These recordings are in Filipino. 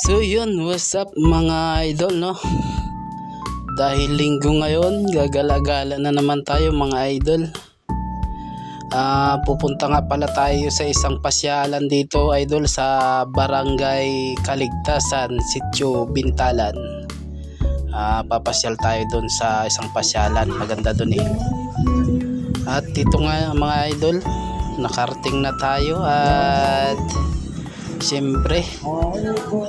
So yun, what's up mga idol, no? Dahil linggo ngayon, gagala-gala na naman tayo mga idol. Pupunta nga pala tayo sa isang pasyalan dito idol sa Barangay Kaligtasan, Sitio Bintalan. Papasyal tayo doon sa isang pasyalan, maganda doon eh. At ito nga mga idol, nakarating na tayo at siyempre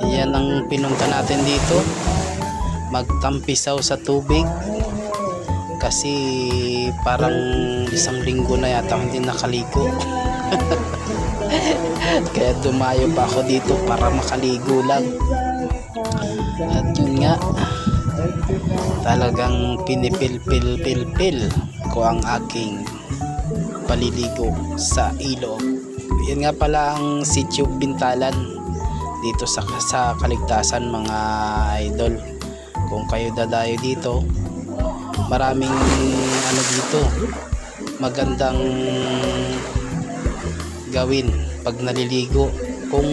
yan ang pinunta natin dito, magtampisaw sa tubig kasi parang isang linggo na yata hindi nakaligo. Kaya dumayo pa ako dito para makaligo lang. At yun nga, talagang pinipil-pil-pil-pil ko ang aking paliligo sa ilog. Yan nga pala ang Sitio Bintalan dito sa Kaligtasan mga idol. Kung kayo dadayo dito, maraming ano dito, magandang gawin pag naliligo. Kung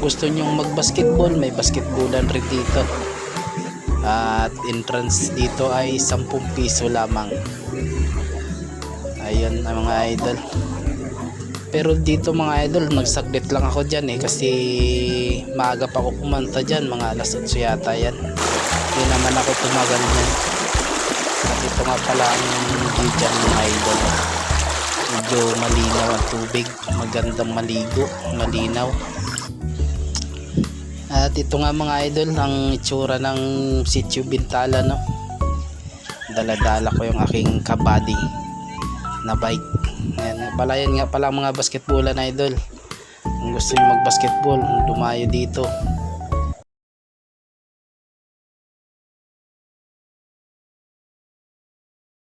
gusto nyong mag-basketball, may basketballan rin dito. At entrance dito ay 10 piso lamang. Ayun ang mga idol. Pero dito mga idol, nagsaglit lang ako dyan eh, kasi maaga pa ako kumanta dyan, mga alas 8 yata yan. Hindi naman ako tumagal dyan. At ito nga pala ang view dyan mga idol. Medyo malinaw ang tubig, magandang maligo, malinaw. At ito nga mga idol, ang itsura ng Sitio Bintalan, no? Dala-dala ko yung aking kabady na bike. Yan nga pala mga basketballan idol. Kung gusto nyo mag basketball, dumayo dito.